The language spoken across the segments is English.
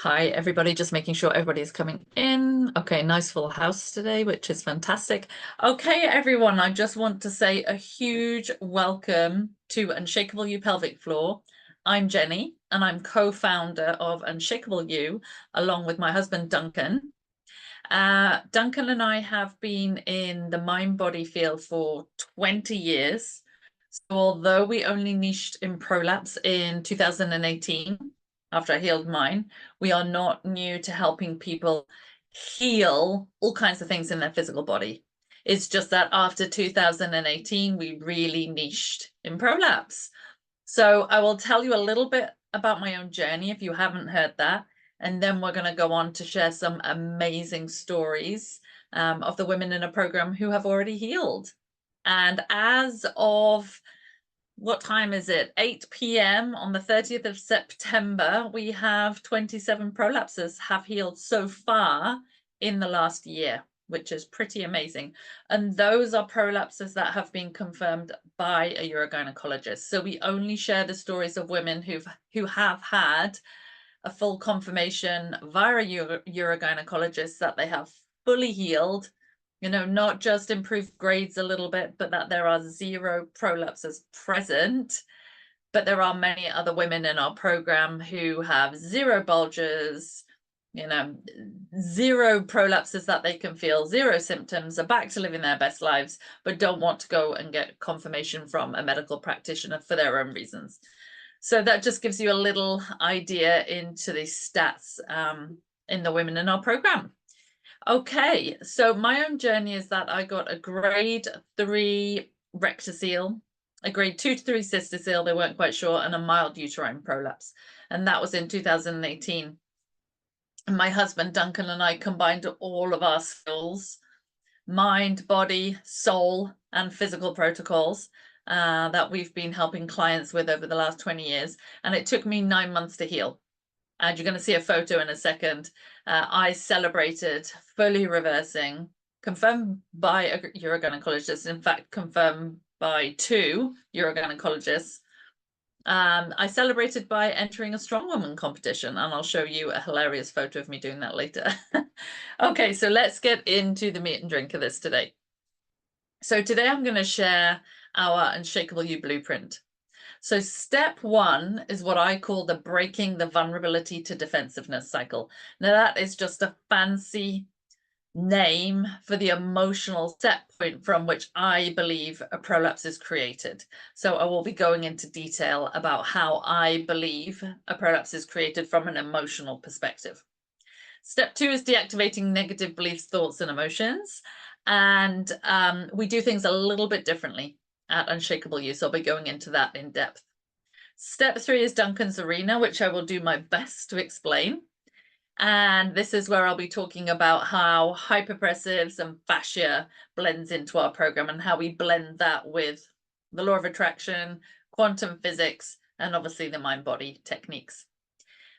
Hi, everybody. Just making sure everybody's coming in. Okay, nice full house today, which is fantastic. Okay, everyone, I just want to say a huge welcome to Unshakeable You Pelvic Floor. I'm Jenny, and I'm co-founder of Unshakeable You, along with my husband, Duncan. Duncan and I have been in the mind-body field for 20 years. So although we only niched in prolapse in 2018, after I healed mine, we are not new to helping people heal all kinds of things in their physical body. It's just that after 2018, we really niched in prolapse. So I will tell you a little bit about my own journey if you haven't heard that. And then we're going to go on to share some amazing stories of the women in a program who have already healed. And as of what time is it? 8 p.m. on the 30th of September, we have 27 prolapses have healed so far in the last year, which is pretty amazing. And those are prolapses that have been confirmed by a urogynecologist. So we only share the stories of women who have had a full confirmation via a urogynecologist that they have fully healed, not just improved grades a little bit, but that there are 0 prolapses present. But there are many other women in our program who have 0 bulges, 0 prolapses that they can feel, 0 symptoms, are back to living their best lives, but don't want to go and get confirmation from a medical practitioner for their own reasons. So that just gives you a little idea into the stats in the women in our program. Okay, so my own journey is that I got a grade 3 rectocele, a grade 2 to 3 cystocele, they weren't quite sure, and a mild uterine prolapse. And that was in 2018. And my husband, Duncan, and I combined all of our skills, mind, body, soul, and physical protocols that we've been helping clients with over the last 20 years. And it took me 9 months to heal. And you're going to see a photo in a second. I celebrated fully reversing, confirmed by a urogynecologist, in fact, confirmed by 2 urogynecologists. I celebrated by entering a strongwoman competition, and I'll show you a hilarious photo of me doing that later. Okay, so let's get into the meat and drink of this today. So today I'm going to share our Unshakeable You blueprint. So step 1 is what I call the breaking the vulnerability to defensiveness cycle. Now that is just a fancy name for the emotional set point from which I believe a prolapse is created. So I will be going into detail about how I believe a prolapse is created from an emotional perspective. Step 2 is deactivating negative beliefs, thoughts, and emotions. And we do things a little bit differently at Unshakeable You, so I'll be going into that in depth. Step 3 is Duncan's arena, which I will do my best to explain. And this is where I'll be talking about how hyperpressives and fascia blends into our program and how we blend that with the law of attraction, quantum physics, and obviously the mind-body techniques.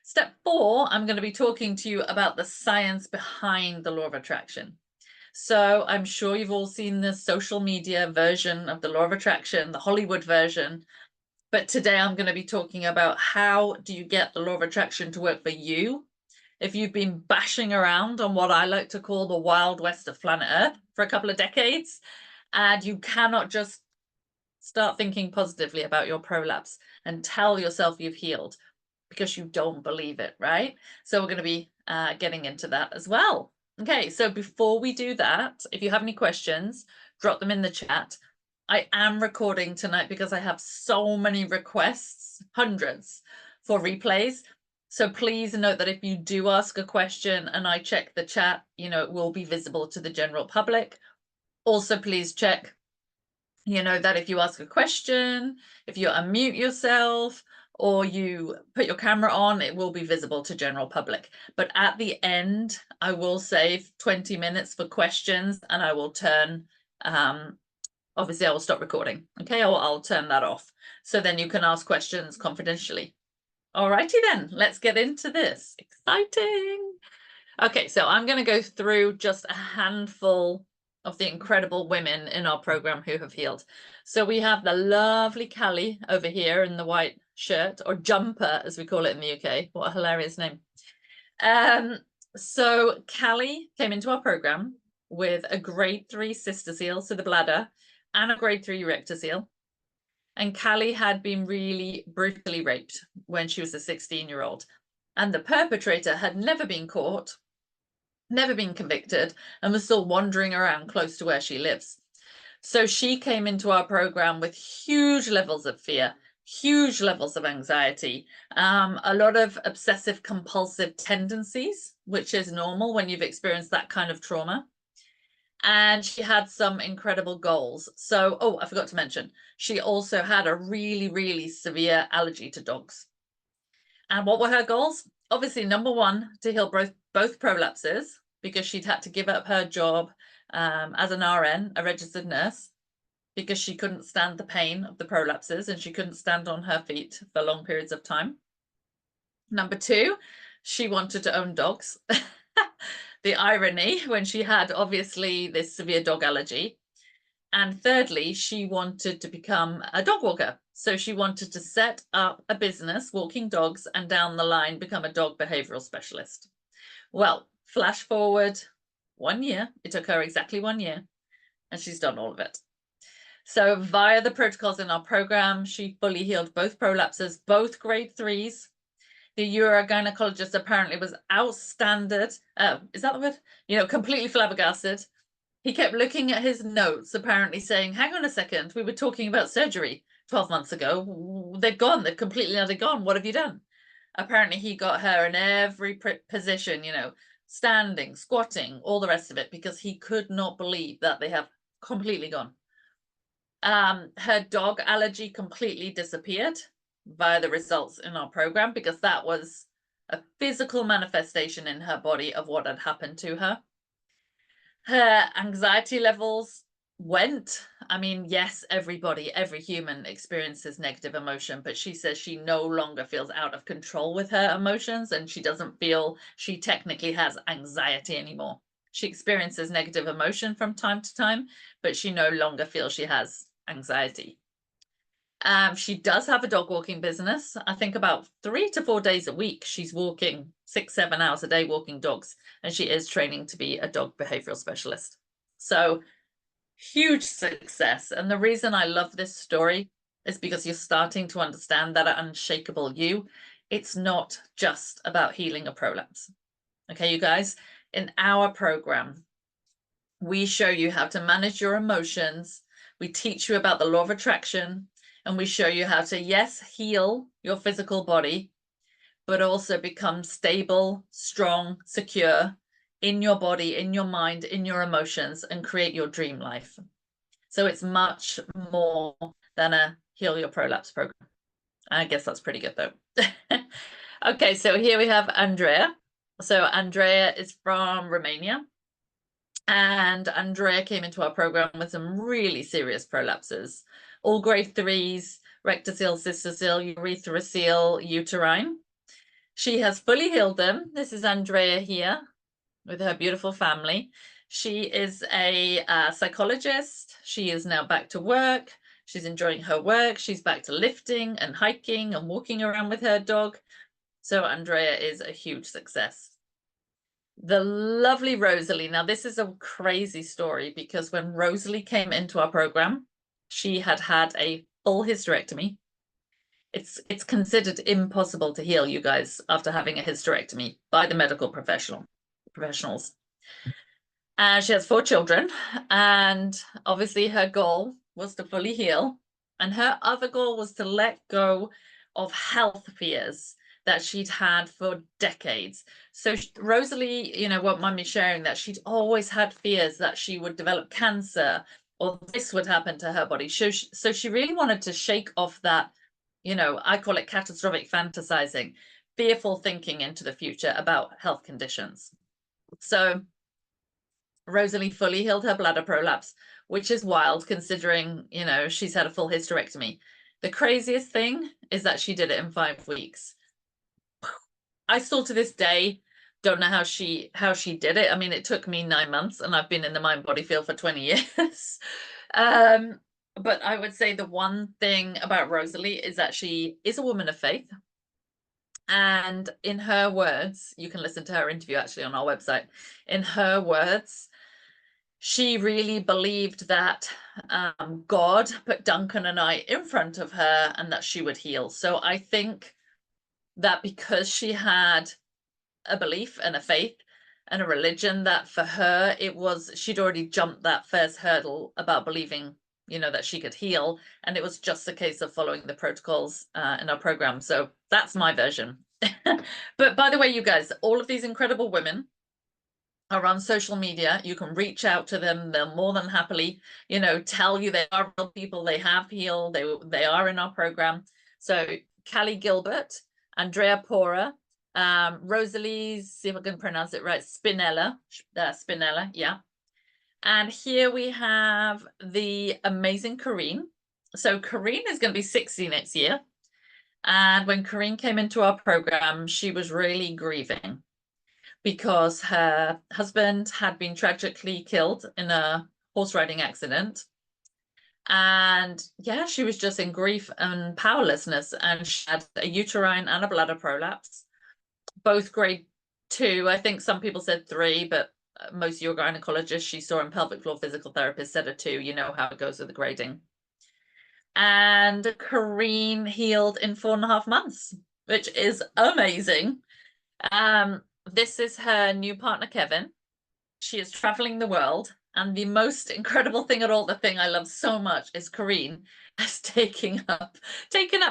Step 4, I'm going to be talking to you about the science behind the law of attraction. So I'm sure you've all seen the social media version of the law of attraction, the Hollywood version. But today I'm going to be talking about how do you get the law of attraction to work for you if you've been bashing around on what I like to call the wild west of planet Earth for a couple of decades, and you cannot just start thinking positively about your prolapse and tell yourself you've healed because you don't believe it, right? So we're going to be getting into that as well. Okay, so before we do that, if you have any questions, drop them in the chat. I am recording tonight because I have so many requests, hundreds, for replays. So please note that if you do ask a question and I check the chat, it will be visible to the general public. Also, please check, that if you ask a question, if you unmute yourself, or you put your camera on, it will be visible to general public. But at the end, I will save 20 minutes for questions and I will turn, obviously I will stop recording. Okay, I'll turn that off. So then you can ask questions confidentially. Alrighty then, let's get into this. Exciting. Okay, so I'm going to go through just a handful of the incredible women in our program who have healed. So we have the lovely Callie over here in the white shirt, or jumper as we call it in the UK. What a hilarious name. So Callie came into our program with a grade 3 cystocele, so the bladder, and a grade 3 rectocele. And Callie had been really brutally raped when she was a 16-year-old. And the perpetrator had never been caught, never been convicted, and was still wandering around close to where she lives. So she came into our program with huge levels of fear, huge levels of anxiety, a lot of obsessive compulsive tendencies, which is normal when you've experienced that kind of trauma. And she had some incredible goals. So, oh, I forgot to mention, she also had a really, really severe allergy to dogs. And what were her goals? Obviously, number one, to heal both prolapses, because she'd had to give up her job as an RN, a registered nurse, because she couldn't stand the pain of the prolapses and she couldn't stand on her feet for long periods of time. Number two, she wanted to own dogs. The irony when she had obviously this severe dog allergy. And thirdly, she wanted to become a dog walker. So she wanted to set up a business walking dogs and down the line become a dog behavioral specialist. Well, flash forward 1 year. It took her exactly 1 year and she's done all of it. So via the protocols in our program, she fully healed both prolapses, both grade 3s. The urogynecologist apparently was outstanding. Is that the word? Completely flabbergasted. He kept looking at his notes, apparently saying, hang on a second, we were talking about surgery 12 months ago. They've gone, they've completely utterly gone. What have you done? Apparently he got her in every position, standing, squatting, all the rest of it, because he could not believe that they have completely gone. Her dog allergy completely disappeared via the results in our program, because that was a physical manifestation in her body of what had happened to her. Her anxiety levels went. I mean, yes, every human experiences negative emotion, but she says she no longer feels out of control with her emotions, and she doesn't feel she technically has anxiety anymore. She experiences negative emotion from time to time, but she no longer feels she has anxiety. She does have a dog walking business. I think about 3 to 4 days a week, she's walking 6-7 hours a day walking dogs, and she is training to be a dog behavioral specialist. So huge success. And the reason I love this story is because you're starting to understand that at Unshakeable You, it's not just about healing a prolapse. Okay, you guys, in our program, we show you how to manage your emotions. We teach you about the law of attraction, and we show you how to, yes, heal your physical body, but also become stable, strong, secure in your body, in your mind, in your emotions, and create your dream life. So it's much more than a heal your prolapse program. I guess that's pretty good though. Okay, so here we have Andrea. So Andrea is from Romania. And Andrea came into our program with some really serious prolapses, all grade 3s, rectocele, cystocele, urethrocoele, uterine. She has fully healed them. This is Andrea here with her beautiful family. She is a psychologist. She is now back to work. She's enjoying her work. She's back to lifting and hiking and walking around with her dog. So Andrea is a huge success. The lovely Rosalie. Now, this is a crazy story, because when Rosalie came into our program, she had had a full hysterectomy. It's considered impossible to heal, you guys, after having a hysterectomy by the medical professionals. And she has 4 children, and obviously her goal was to fully heal. And her other goal was to let go of health fears that she'd had for decades. So Rosalie, won't mind me sharing that she'd always had fears that she would develop cancer or this would happen to her body. So she really wanted to shake off that, I call it catastrophic fantasizing, fearful thinking into the future about health conditions. So Rosalie fully healed her bladder prolapse, which is wild considering, she's had a full hysterectomy. The craziest thing is that she did it in 5 weeks. I still to this day don't know how she did it. I mean, it took me 9 months, and I've been in the mind body field for 20 years. But I would say the one thing about Rosalie is that she is a woman of faith, And in her words, you can listen to her interview actually on our website. In her words, she really believed that God put Duncan and I in front of her and that she would heal. So I think that because she had a belief and a faith and a religion, that for her it was, she'd already jumped that first hurdle about believing, you know, that she could heal, and it was just a case of following the protocols in our program. So that's my version. But by the way, you guys, all of these incredible women are on social media. You can reach out to them. They'll more than happily, you know, tell you they are real people. They have healed. They are in our program. So Callie Gilbert, Andrea Pora, Rosalie, see if I can pronounce it right, Spinella, yeah. And here we have the amazing Corrine. So Corrine is going to be 60 next year. And when Corrine came into our program, she was really grieving because her husband had been tragically killed in a horse riding accident. And yeah, she was just in grief and powerlessness. And she had a uterine and a bladder prolapse, both grade 2. I think some people said 3, but most of your gynecologists she saw in pelvic floor physical therapists said a 2. You know how it goes with the grading. And Corrine healed in 4.5 months, which is amazing. This is her new partner, Kevin. She is traveling the world. And the most incredible thing at all, the thing I love so much, is Corrine has taken up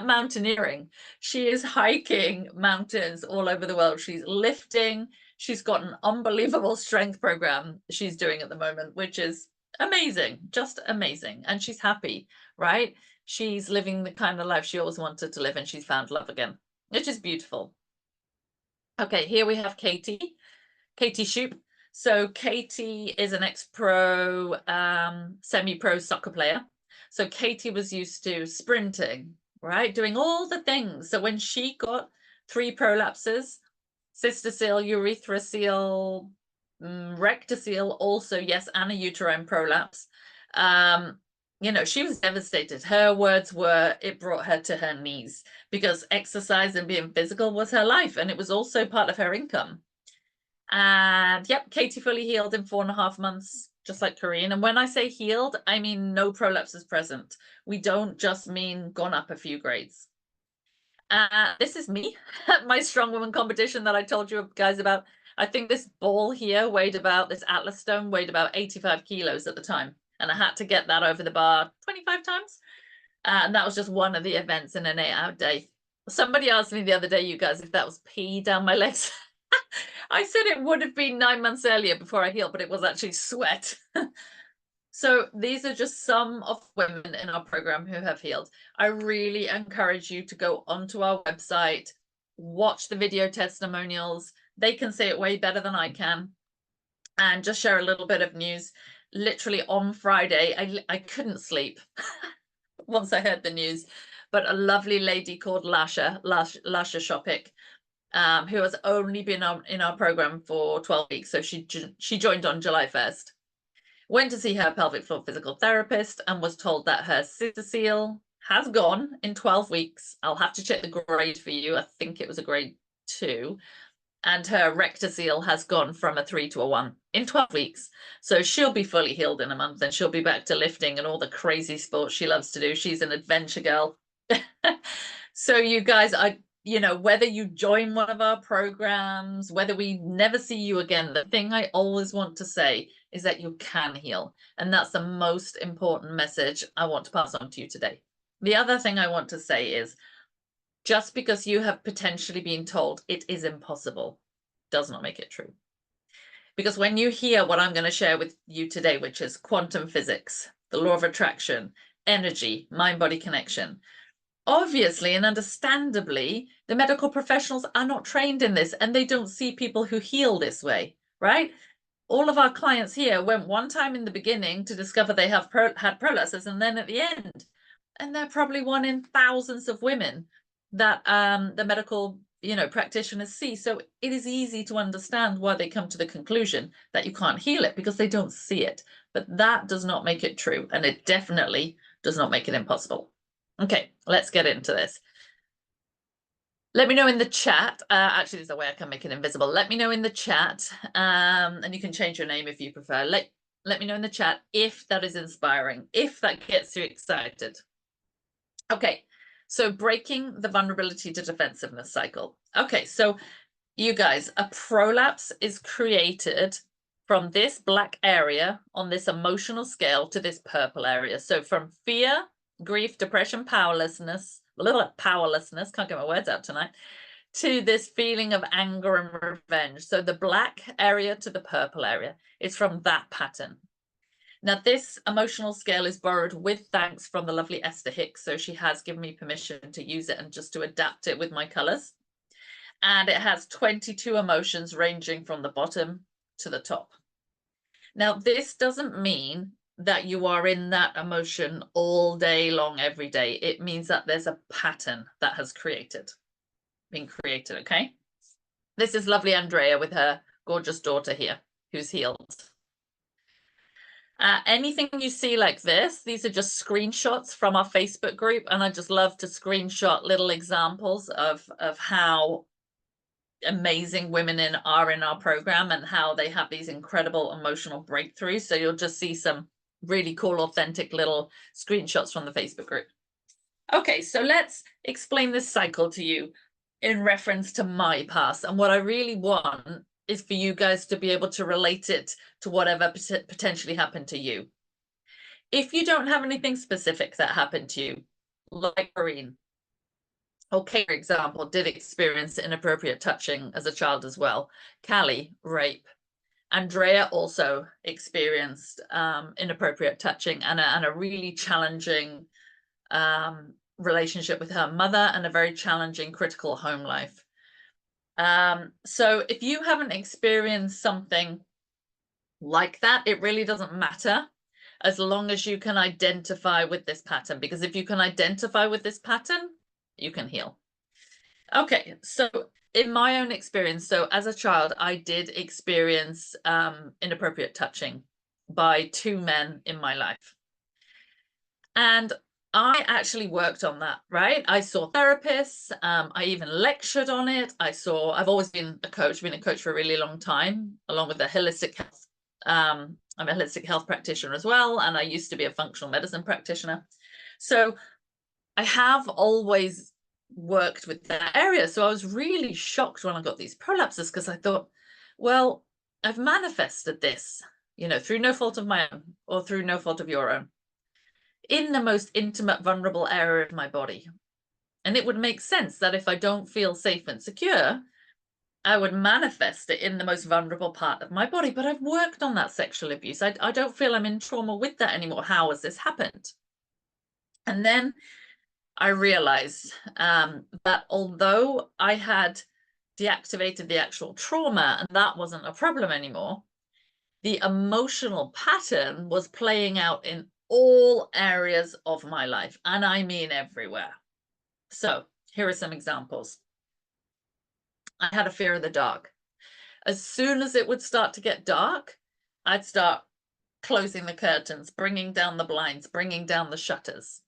mountaineering. She is hiking mountains all over the world. She's lifting. She's got an unbelievable strength program she's doing at the moment, which is amazing, just amazing. And she's happy, right? She's living the kind of life she always wanted to live, and she's found love again, which is beautiful. Okay, here we have Katie Shoup. So Katie is an ex-pro, semi-pro soccer player. So Katie was used to sprinting, right? Doing all the things. So when she got 3 prolapses, cystocele, urethrocoele, rectocele also, yes, and a uterine prolapse, you know, she was devastated. Her words were, it brought her to her knees, because exercise and being physical was her life, and it was also part of her income. And yep, Katie fully healed in 4.5 months, just like Corrine. And when I say healed, I mean no prolapses present. We don't just mean gone up a few grades. This is me at my strong woman competition that I told you guys about. I think this ball here weighed about, this Atlas stone weighed about 85 kilos at the time. And I had to get that over the bar 25 times. And that was just one of the events in an 8-hour day. Somebody asked me the other day, you guys, if that was pee down my legs. I said it would have been 9 months earlier before I healed, but it was actually sweat. So these are just some of the women in our program who have healed. I really encourage you to go onto our website, watch the video testimonials. They can say it way better than I can. And just share a little bit of news. Literally on Friday, I couldn't sleep once I heard the news, but a lovely lady called Lasha Shopik, who has only been in our program for 12 weeks. So she joined on July 1st. Went to see her pelvic floor physical therapist and was told that her cystocele has gone in 12 weeks. I'll have to check the grade for you. I think it was a grade 2. And her rectocele has gone from a 3 to a 1 in 12 weeks. So she'll be fully healed in a month, and she'll be back to lifting and all the crazy sports she loves to do. She's an adventure girl. So you guys, you know, whether you join one of our programs, whether we never see you again, the thing I always want to say is that you can heal. And that's the most important message I want to pass on to you today. The other thing I want to say is, just because you have potentially been told it is impossible does not make it true. Because when you hear what I'm going to share with you today, which is quantum physics, the law of attraction, energy, mind-body connection, obviously and understandably, the medical professionals are not trained in this, and they don't see people who heal this way, right? All of our clients here went one time in the beginning to discover they had prolapses, and then at the end. And they're probably one in thousands of women that the medical, you know, practitioners see. So it is easy to understand why they come to the conclusion that you can't heal it, because they don't see it. But that does not make it true, and it definitely does not make it impossible. Okay, let's get into this. Let me know in the chat. Actually, there's a way I can make it invisible. Let me know in the chat, and you can change your name if you prefer. Let me know in the chat if that is inspiring, if that gets you excited. Okay, so breaking the vulnerability to defensiveness cycle. Okay, so you guys, a prolapse is created from this black area on this emotional scale to this purple area. So from fear, grief, depression, powerlessness, can't get my words out tonight, to this feeling of anger and revenge. So the black area to the purple area is from that pattern. Now, this emotional scale is borrowed with thanks from the lovely Esther Hicks. So she has given me permission to use it and just to adapt it with my colors. And it has 22 emotions ranging from the bottom to the top. Now, this doesn't mean that you are in that emotion all day long, every day. It means that there's a pattern that has been created, okay? This is lovely Andrea with her gorgeous daughter here, who's healed. Anything you see like this, these are just screenshots from our Facebook group, and I just love to screenshot little examples of how amazing women are in our program and how they have these incredible emotional breakthroughs. So you'll just see some really cool, authentic little screenshots from the Facebook group. Okay, so let's explain this cycle to you in reference to my past. And what I really want is for you guys to be able to relate it to whatever potentially happened to you. If you don't have anything specific that happened to you, like Marine, okay, for example, did experience inappropriate touching as a child as well. Callie, rape. Andrea also experienced inappropriate touching and a really challenging relationship with her mother and a very challenging critical home life. So if you haven't experienced something like that, it really doesn't matter as long as you can identify with this pattern, because if you can identify with this pattern, you can heal. Okay, so in my own experience, so as a child, I did experience inappropriate touching by 2 men in my life. And I actually worked on that, right? I saw therapists. I even lectured on it. I've always been a coach, for a really long time, along with a holistic health. I'm a holistic health practitioner as well, and I used to be a functional medicine practitioner. So I have always worked with that area. So I was really shocked when I got these prolapses, because I thought, well, I've manifested this, through no fault of my own or through no fault of your own, in the most intimate, vulnerable area of my body. And it would make sense that if I don't feel safe and secure, I would manifest it in the most vulnerable part of my body. But I've worked on that sexual abuse. I don't feel I'm in trauma with that anymore. How has this happened? And then I realized that although I had deactivated the actual trauma and that wasn't a problem anymore, the emotional pattern was playing out in all areas of my life, and I mean everywhere. So here are some examples. I had a fear of the dark. As soon as it would start to get dark, I'd start closing the curtains, bringing down the blinds, bringing down the shutters.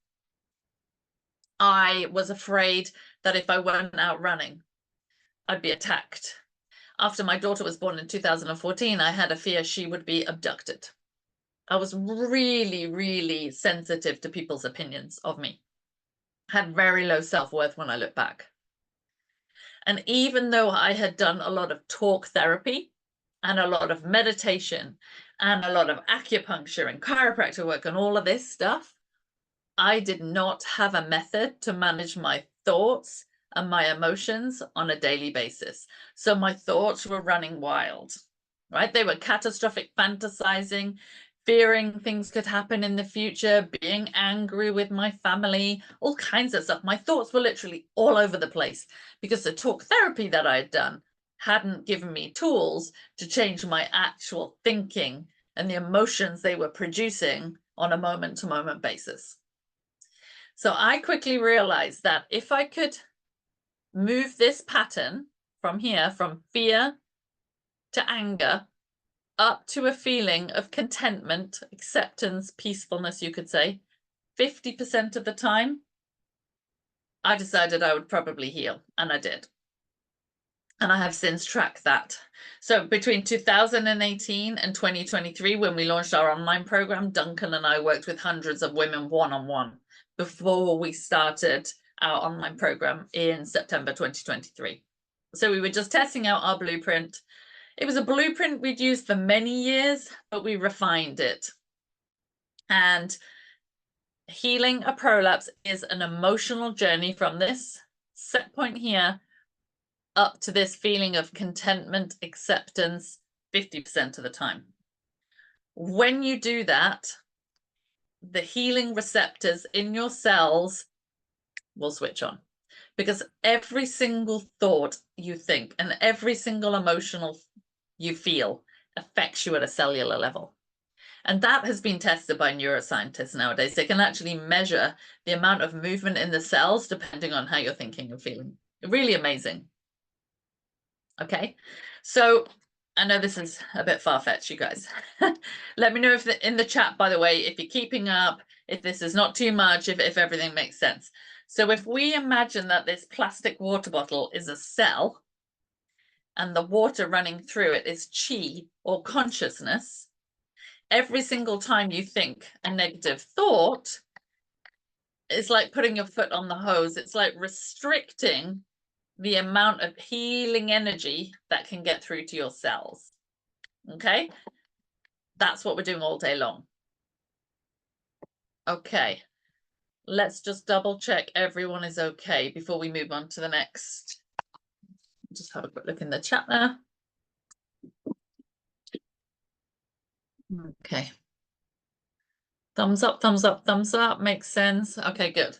I was afraid that if I went out running, I'd be attacked. After my daughter was born in 2014, I had a fear she would be abducted. I was really, really sensitive to people's opinions of me. Had very low self-worth when I look back. And even though I had done a lot of talk therapy and a lot of meditation and a lot of acupuncture and chiropractor work and all of this stuff, I did not have a method to manage my thoughts and my emotions on a daily basis. So my thoughts were running wild, right? They were catastrophic, fantasizing, fearing things could happen in the future, being angry with my family, all kinds of stuff. My thoughts were literally all over the place because the talk therapy that I had done hadn't given me tools to change my actual thinking and the emotions they were producing on a moment-to-moment basis. So I quickly realized that if I could move this pattern from here, from fear to anger, up to a feeling of contentment, acceptance, peacefulness, you could say, 50% of the time, I decided I would probably heal, and I did. And I have since tracked that. So between 2018 and 2023, when we launched our online program, Duncan and I worked with hundreds of women one-on-one before we started our online program in September 2023. So we were just testing out our blueprint. It was a blueprint we'd used for many years, but we refined it. And healing a prolapse is an emotional journey from this set point here up to this feeling of contentment, acceptance, 50% of the time. When you do that, the healing receptors in your cells will switch on, because every single thought you think and every single emotional you feel affects you at a cellular level. And that has been tested by neuroscientists nowadays. They can actually measure the amount of movement in the cells depending on how you're thinking and feeling. Really amazing. Okay, so I know this is a bit far-fetched, you guys. Let me know if in the chat, by the way, if you're keeping up, if this is not too much, if everything makes sense. So if we imagine that this plastic water bottle is a cell and the water running through it is chi or consciousness, every single time you think a negative thought, it's like putting your foot on the hose. It's like restricting the amount of healing energy that can get through to your cells. Okay, that's what we're doing all day long. Okay, let's just double check everyone is okay before we move on to the next. Just have a quick look in the chat there. Okay, thumbs up, thumbs up, thumbs up, makes sense. Okay, good.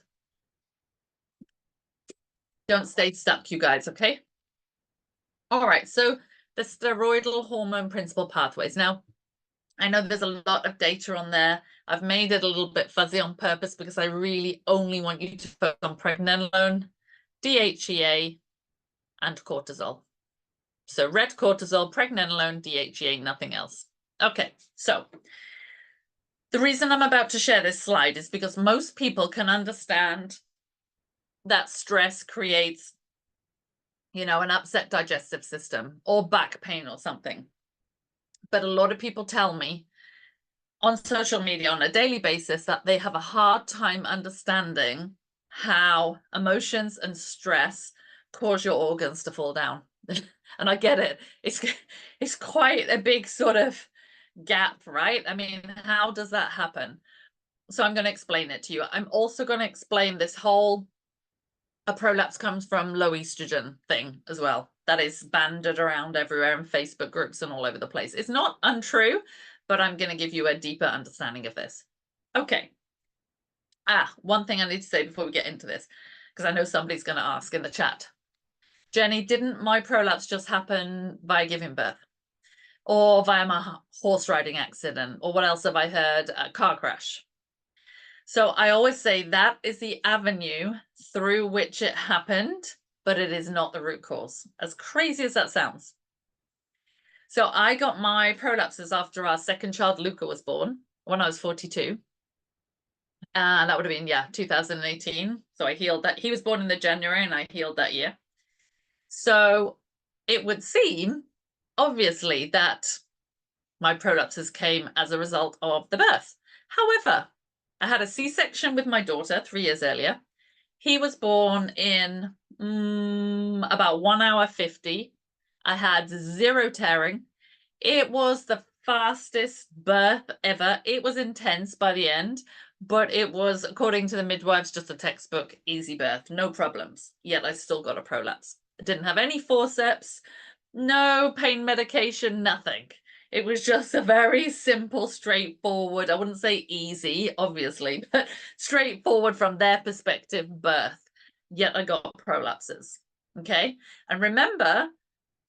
Don't stay stuck, you guys, okay? All right, so the steroidal hormone principal pathways. Now, I know there's a lot of data on there. I've made it a little bit fuzzy on purpose because I really only want you to focus on pregnenolone, DHEA, and cortisol. So red cortisol, pregnenolone, DHEA, nothing else. Okay, so the reason I'm about to share this slide is because most people can understand that stress creates, you know, an upset digestive system or back pain or something. But a lot of people tell me on social media on a daily basis that they have a hard time understanding how emotions and stress cause your organs to fall down. And I get it. It's quite a big sort of gap, right? I mean, how does that happen? So I'm going to explain it to you. I'm also going to explain this whole a prolapse comes from low estrogen thing as well. That is banded around everywhere in Facebook groups and all over the place. It's not untrue, but I'm going to give you a deeper understanding of this. Okay. One thing I need to say before we get into this, because I know somebody's going to ask in the chat. Jenny, didn't my prolapse just happen by giving birth? Or via my horse riding accident? Or what else have I heard? A car crash. So I always say that is the avenue through which it happened, but it is not the root cause, as crazy as that sounds. So I got my prolapses after our second child, Luca, was born when I was 42. And that would have been, 2018. So I healed that. He was born in the January and I healed that year. So it would seem, obviously, that my prolapses came as a result of the birth. However, I had a C-section with my daughter 3 years earlier. He was born in about 1 hour 50. I had 0 tearing. It was the fastest birth ever. It was intense by the end, but it was, according to the midwives, just a textbook easy birth, no problems. Yet I still got a prolapse. I didn't have any forceps, no pain medication, nothing. It was just a very simple, straightforward, I wouldn't say easy, obviously, but straightforward from their perspective birth. Yet I got prolapses, okay? And remember,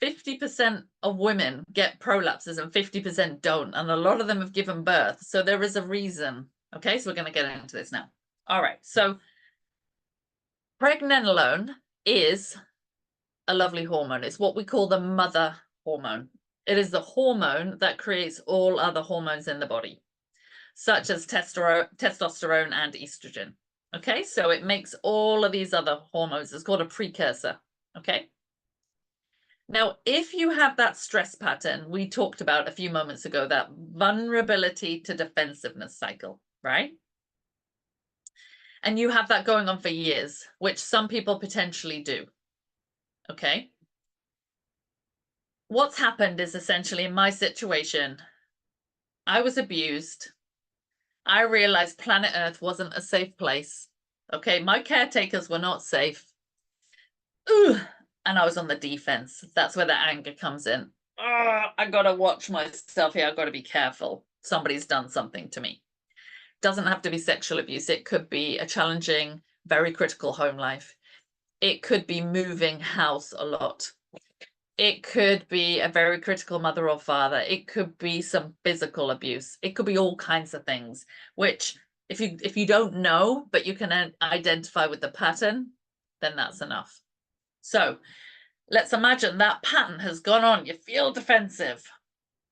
50% of women get prolapses and 50% don't, and a lot of them have given birth. So there is a reason, okay? So we're going to get into this now. All right, so pregnenolone is a lovely hormone. It's what we call the mother hormone. It is the hormone that creates all other hormones in the body, such as testosterone and estrogen. Okay, so it makes all of these other hormones. It's called a precursor. Okay. Now, if you have that stress pattern we talked about a few moments ago, that vulnerability to defensiveness cycle, right? And you have that going on for years, which some people potentially do. Okay. What's happened is essentially in my situation, I was abused. I realized planet Earth wasn't a safe place. Okay, my caretakers were not safe. Ooh, and I was on the defense. That's where the anger comes in. Oh, I gotta watch myself here. I've got to be careful. Somebody's done something to me. Doesn't have to be sexual abuse. It could be a challenging, very critical home life. It could be moving house a lot. It could be a very critical mother or father. It could be some physical abuse. It could be all kinds of things, which if you don't know, but you can identify with the pattern, then that's enough. So let's imagine that pattern has gone on. You feel defensive,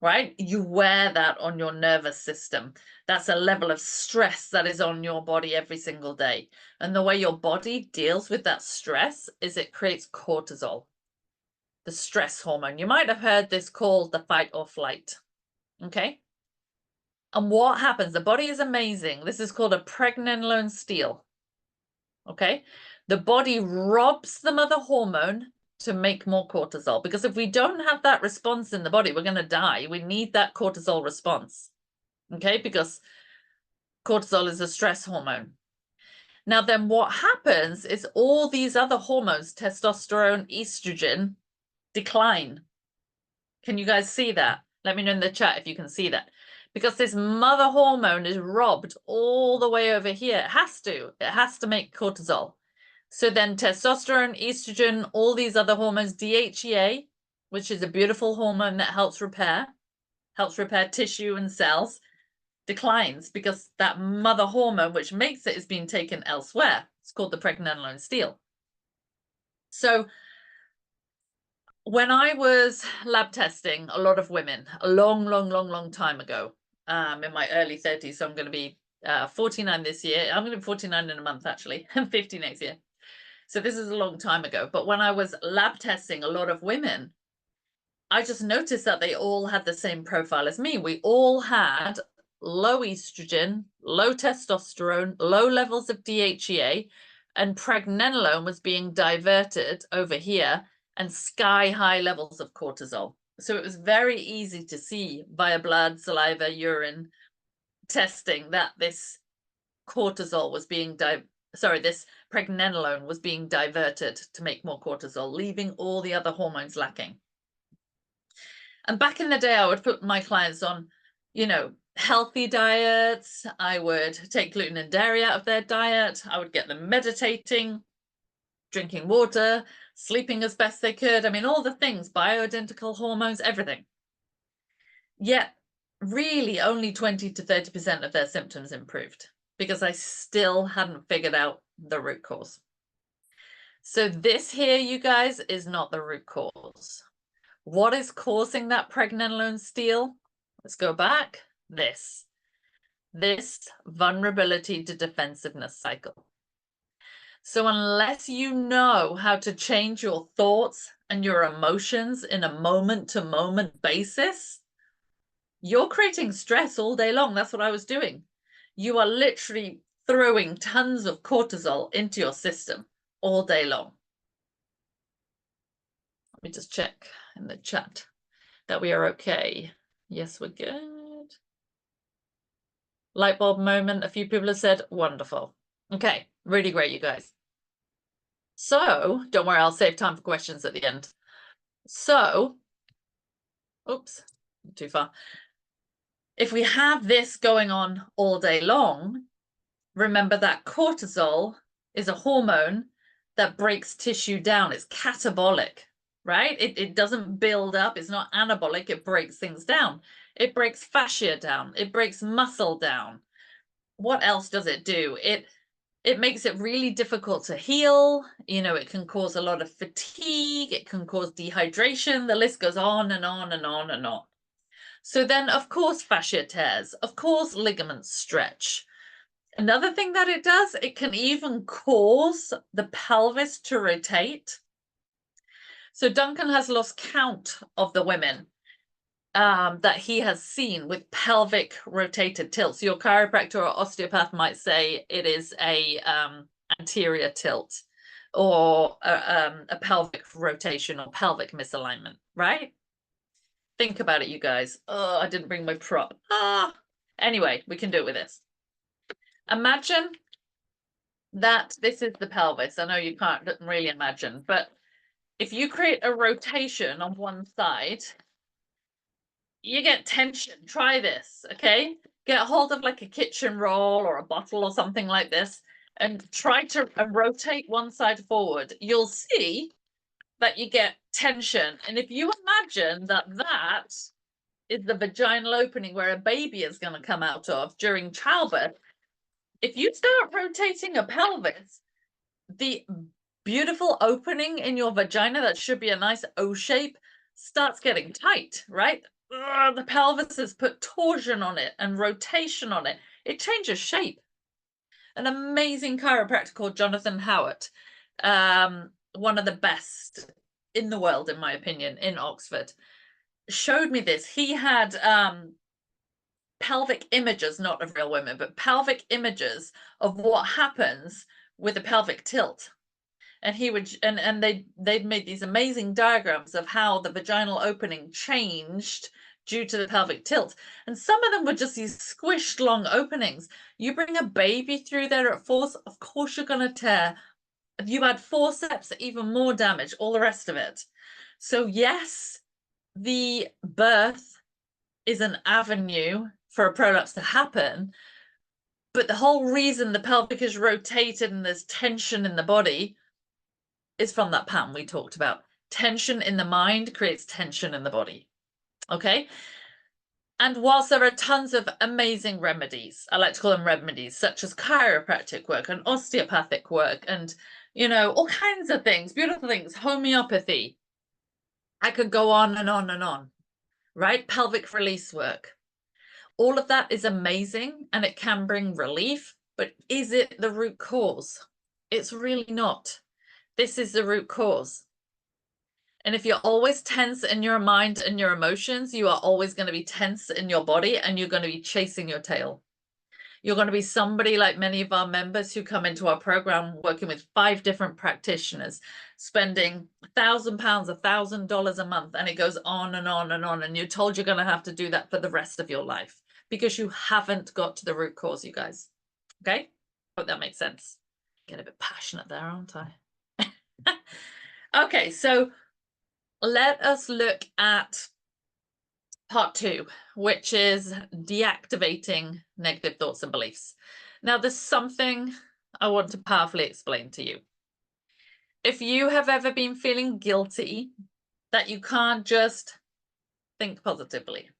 right? You wear that on your nervous system. That's a level of stress that is on your body every single day. And the way your body deals with that stress is it creates cortisol, the stress hormone. You might have heard this called the fight or flight. Okay. And what happens? The body is amazing. This is called a pregnenolone steal. Okay. The body robs the mother hormone to make more cortisol, because if we don't have that response in the body, we're going to die. We need that cortisol response. Okay. Because cortisol is a stress hormone. Now, then what happens is all these other hormones, testosterone, estrogen, decline. Can you guys see that? Let me know in the chat if you can see that. Because this mother hormone is robbed all the way over here. It has to make cortisol. So then testosterone, estrogen, all these other hormones, DHEA, which is a beautiful hormone that helps repair tissue and cells, declines because that mother hormone, which makes it, is being taken elsewhere. It's called the pregnenolone steal. So when I was lab testing a lot of women a long time ago, in my early 30s, so I'm going to be 49 this year. I'm going to be 49 in a month, actually. I'm 50 next year. So this is a long time ago. But when I was lab testing a lot of women, I just noticed that they all had the same profile as me. We all had low estrogen, low testosterone, low levels of DHEA, and pregnenolone was being diverted over here, and sky high levels of cortisol. So it was very easy to see via blood, saliva, urine testing that this cortisol was being this pregnenolone was being diverted to make more cortisol, leaving all the other hormones lacking. And back in the day, I would put my clients on, healthy diets. I would take gluten and dairy out of their diet. I would get them meditating, drinking water, sleeping as best they could. I mean, all the things, bioidentical hormones, everything. Yet, really only 20 to 30% of their symptoms improved because I still hadn't figured out the root cause. So this here, you guys, is not the root cause. What is causing that pregnenolone steal? Let's go back. This vulnerability to defensiveness cycle. So unless you know how to change your thoughts and your emotions in a moment-to-moment basis, you're creating stress all day long. That's what I was doing. You are literally throwing tons of cortisol into your system all day long. Let me just check in the chat that we are okay. Yes, we're good. Light bulb moment. A few people have said, wonderful. Okay, really great, you guys. So don't worry, I'll save time for questions at the end. So, oops, too far. If we have this going on all day long, remember that cortisol is a hormone that breaks tissue down. It's catabolic, right? It doesn't build up. It's not anabolic. It breaks things down. It breaks fascia down. It breaks muscle down. What else does it do? It makes it really difficult to heal. It can cause a lot of fatigue. It can cause dehydration. The list goes on and on and on and on. So then, of course, fascia tears. Of course, ligaments stretch. Another thing that it does, it can even cause the pelvis to rotate. So Duncan has lost count of the women that he has seen with pelvic rotated tilts. Your chiropractor or osteopath might say it is a anterior tilt or a pelvic rotation or pelvic misalignment, right? Think about it, you guys. Oh, I didn't bring my prop. Anyway, we can do it with this. Imagine that this is the pelvis. I know you can't really imagine, but if you create a rotation on one side, you get tension. Try this, okay? Get a hold of like a kitchen roll or a bottle or something like this and try to rotate one side forward. You'll see that you get tension. And if you imagine that that is the vaginal opening where a baby is going to come out of during childbirth, if you start rotating a pelvis, the beautiful opening in your vagina that should be a nice O shape starts getting tight, right? The pelvis has put torsion on it and rotation on it. It changes shape. An amazing chiropractor called Jonathan Howard, one of the best in the world, in my opinion, in Oxford, showed me this. He had pelvic images, not of real women, but pelvic images of what happens with a pelvic tilt. And he would, and they'd made these amazing diagrams of how the vaginal opening changed due to the pelvic tilt. And some of them were just these squished long openings. You bring a baby through there at force, of course you're going to tear. You add forceps, even more damage, all the rest of it. So yes, the birth is an avenue for a prolapse to happen, but the whole reason the pelvic is rotated and there's tension in the body is from that pattern we talked about. Tension in the mind creates tension in the body. Okay. And whilst there are tons of amazing remedies, I like to call them remedies, such as chiropractic work and osteopathic work and, you know, all kinds of things, beautiful things, homeopathy. I could go on and on and on, right? Pelvic release work. All of that is amazing and it can bring relief, but is it the root cause? It's really not. This is the root cause. And if you're always tense in your mind and your emotions, you are always going to be tense in your body and you're going to be chasing your tail. You're going to be somebody like many of our members who come into our program working with 5 different practitioners, spending £1,000, $1,000 a month, and it goes on and on and on. And you're told you're going to have to do that for the rest of your life because you haven't got to the root cause, you guys. Okay? Hope that makes sense. Get a bit passionate there, aren't I? Okay, so let us look at part 2, which is deactivating negative thoughts and beliefs. Now, there's something I want to powerfully explain to you. If you have ever been feeling guilty that you can't just think positively,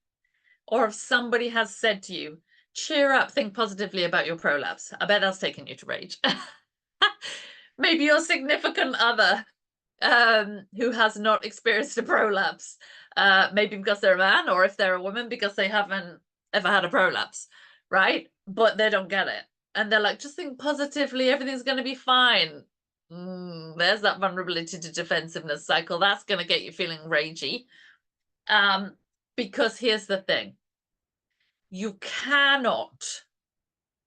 or if somebody has said to you, cheer up, think positively about your prolapse, I bet that's taken you to rage. Maybe your significant other who has not experienced a prolapse, maybe because they're a man, or if they're a woman because they haven't ever had a prolapse, right? But they don't get it. And they're like, just think positively, everything's going to be fine. There's that vulnerability to defensiveness cycle. That's going to get you feeling ragey. Because here's the thing. You cannot,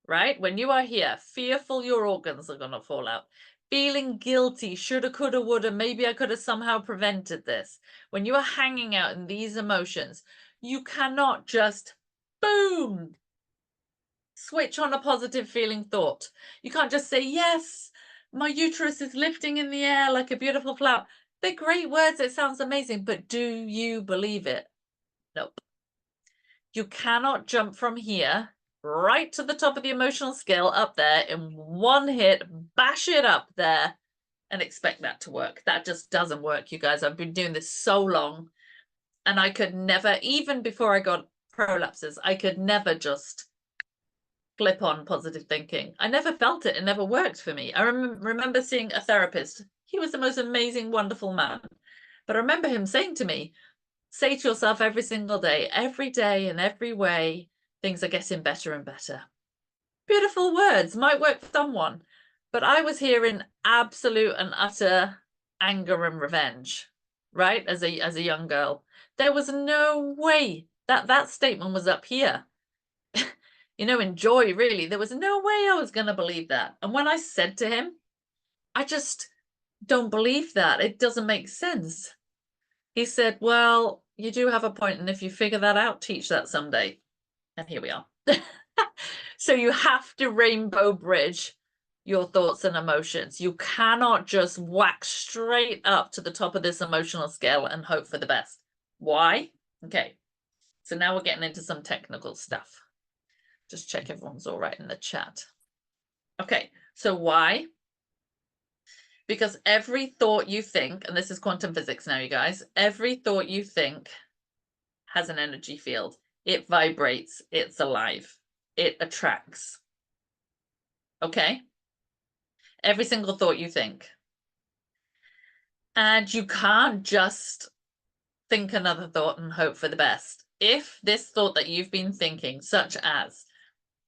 right? When you are here, fearful your organs are going to fall out. Feeling guilty, shoulda, coulda, woulda, maybe I could have somehow prevented this. When you are hanging out in these emotions, you cannot just, boom, switch on a positive feeling thought. You can't just say, yes, my uterus is lifting in the air like a beautiful flower. They're great words. It sounds amazing, but do you believe it? Nope. You cannot jump from here right to the top of the emotional scale up there in one hit, bash it up there and expect that to work. That just doesn't work, you guys. I've been doing this so long and I could never, even before I got prolapses, I could never just flip on positive thinking. I never felt it. It never worked for me. I remember seeing a therapist. He was the most amazing, wonderful man. But I remember him saying to me, say to yourself every single day, every day in every way, things are getting better and better. Beautiful words, might work for someone, but I was hearing absolute and utter anger and revenge, right? As a young girl, there was no way that that statement was up here. You know, in joy, really, there was no way I was going to believe that. And when I said to him, I just don't believe that. It doesn't make sense. He said, well, you do have a point, and if you figure that out, teach that someday. And here we are. So you have to rainbow bridge your thoughts and emotions. You cannot just whack straight up to the top of this emotional scale and hope for the best. Why? Okay, so now we're getting into some technical stuff. Just check everyone's all right in the chat. Okay, so why? Because every thought you think, and this is quantum physics now, you guys, every thought you think has an energy field. It vibrates, it's alive, it attracts. Okay? Every single thought you think. And you can't just think another thought and hope for the best. If this thought that you've been thinking, such as,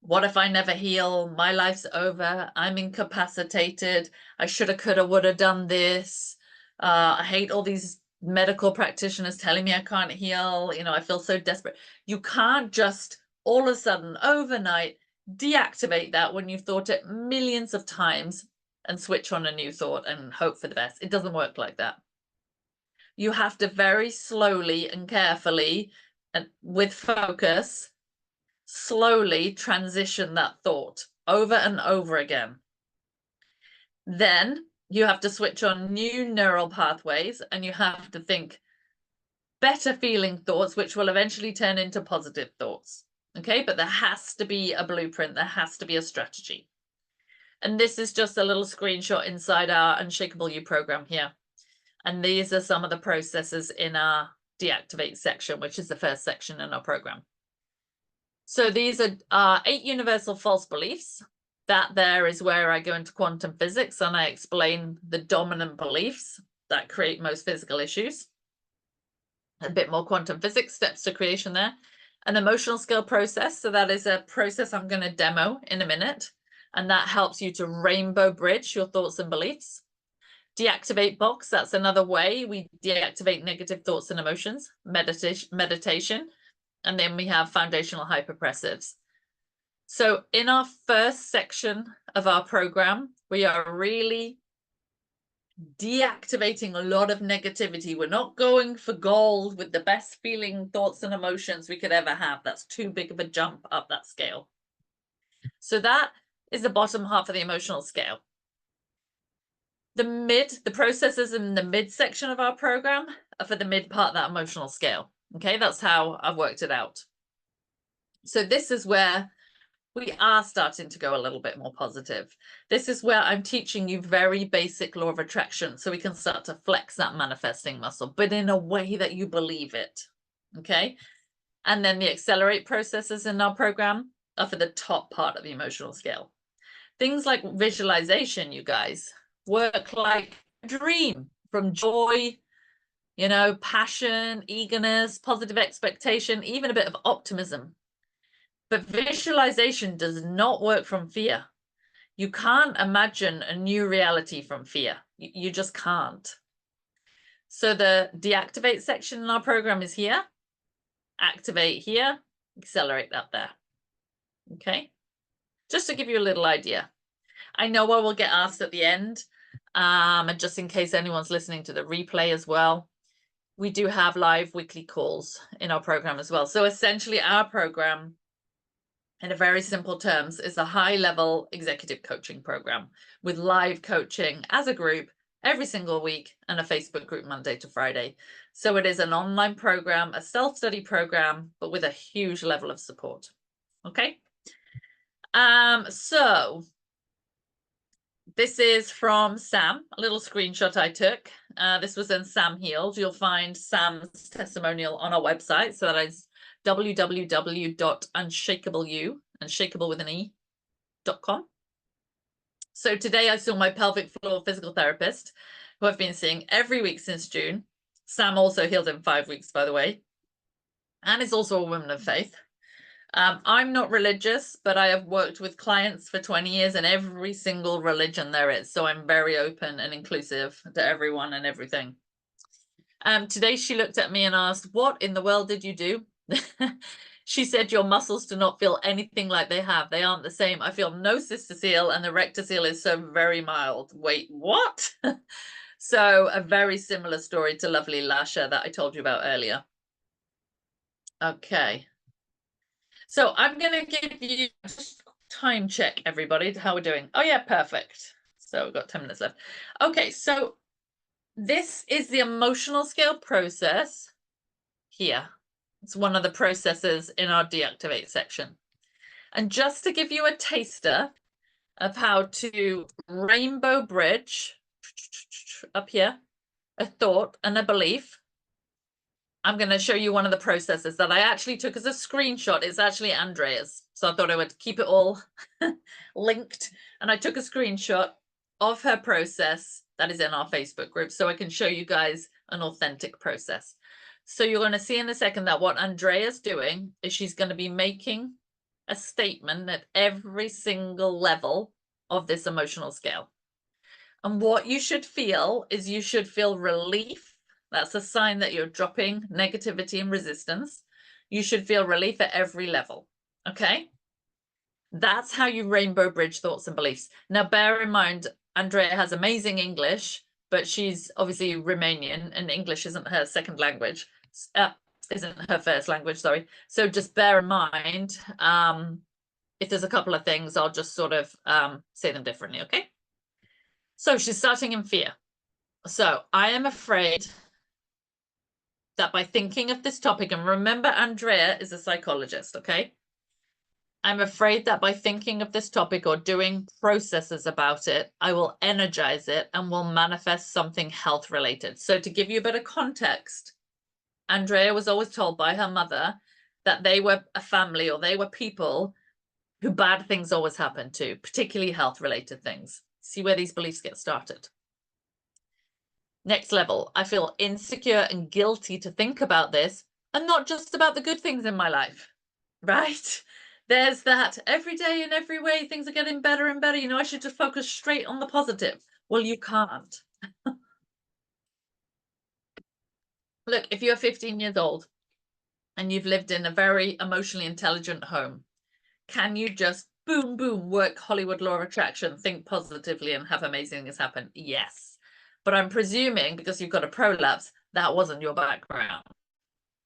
what if I never heal? My life's over. I'm incapacitated. I shoulda, coulda, woulda done this. I hate all these medical practitioners telling me I can't heal. You know, I feel so desperate. You can't just all of a sudden overnight deactivate that when you've thought it millions of times and switch on a new thought and hope for the best. It doesn't work like that. You have to very slowly and carefully and with focus slowly transition that thought over and over again. Then you have to switch on new neural pathways and you have to think better feeling thoughts, which will eventually turn into positive thoughts. Okay, but there has to be a blueprint, there has to be a strategy. And this is just a little screenshot inside our Unshakeable You program here. And these are some of the processes in our deactivate section, which is the first section in our program. So these are 8 universal false beliefs. That there is where I go into quantum physics and I explain the dominant beliefs that create most physical issues. A bit more quantum physics, steps to creation there. An emotional scale process. So that is a process I'm going to demo in a minute. And that helps you to rainbow bridge your thoughts and beliefs. Deactivate box. That's another way we deactivate negative thoughts and emotions. Meditation. And then we have foundational hyperpressives. So in our first section of our program, we are really deactivating a lot of negativity. We're not going for gold with the best feeling thoughts and emotions we could ever have. That's too big of a jump up that scale. So that is the bottom half of the emotional scale. The processes in the mid section of our program are for the mid part of that emotional scale. Okay, that's how I've worked it out. So this is where we are starting to go a little bit more positive. This is where I'm teaching you very basic law of attraction so we can start to flex that manifesting muscle, but in a way that you believe it. Okay. And then the accelerate processes in our program are for the top part of the emotional scale. Things like visualization, you guys, work like a dream, from joy, you know, passion, eagerness, positive expectation, even a bit of optimism. But visualization does not work from fear. You can't imagine a new reality from fear. You just can't. So the deactivate section in our program is here. Activate here. Accelerate that there. Okay. Just to give you a little idea. I know I will get asked at the end, and just in case anyone's listening to the replay as well, we do have live weekly calls in our program as well. So essentially our program, in a very simple terms, is a high-level executive coaching program with live coaching as a group every single week and a Facebook group Monday to Friday. So it is an online program, a self-study program, but with a huge level of support. Okay. So this is from Sam, a little screenshot I took. This was in Sam Healed. You'll find Sam's testimonial on our website. So that is www.unshakeable.com. So today I saw my pelvic floor physical therapist, who I've been seeing every week since June. Sam also healed in 5 weeks, by the way, and is also a woman of faith. I'm not religious, but I have worked with clients for 20 years in every single religion there is. So I'm very open and inclusive to everyone and everything. Today she looked at me and asked, "What in the world did you do?" She said, "Your muscles do not feel anything like they have. They aren't the same. I feel no cystocele and the rectocele is so very mild." Wait, what? So a very similar story to lovely Lasha that I told you about earlier. Okay. So I'm going to give you just time check, everybody, how we're doing. Oh, yeah, perfect. So we've got 10 minutes left. Okay, so this is the emotional scale process here. It's one of the processes in our deactivate section. And just to give you a taster of how to rainbow bridge up here, a thought and a belief, I'm going to show you one of the processes that I actually took as a screenshot. It's actually Andrea's. So I thought I would keep it all linked. And I took a screenshot of her process that is in our Facebook group so I can show you guys an authentic process. So you're going to see in a second that what Andrea's doing is she's going to be making a statement at every single level of this emotional scale. And what you should feel is you should feel relief. That's a sign that you're dropping negativity and resistance. You should feel relief at every level. Okay? That's how you rainbow bridge thoughts and beliefs. Now, bear in mind, Andrea has amazing English, but she's obviously Romanian and English isn't her second language, isn't her first language, sorry. So just bear in mind, if there's a couple of things, I'll just sort of say them differently, okay? So she's starting in fear. So I am afraid that by thinking of this topic, and remember, Andrea is a psychologist, okay? I'm afraid that by thinking of this topic or doing processes about it, I will energize it and will manifest something health related. So to give you a bit of context, Andrea was always told by her mother that they were a family or they were people who bad things always happened to, particularly health related things. See where these beliefs get started. Next level, I feel insecure and guilty to think about this and not just about the good things in my life, right? There's that every day in every way, things are getting better and better. You know, I should just focus straight on the positive. Well, you can't. Look, if you're 15 years old and you've lived in a very emotionally intelligent home, can you just boom, boom, work Hollywood law of attraction, think positively and have amazing things happen? Yes. But I'm presuming because you've got a prolapse, that wasn't your background,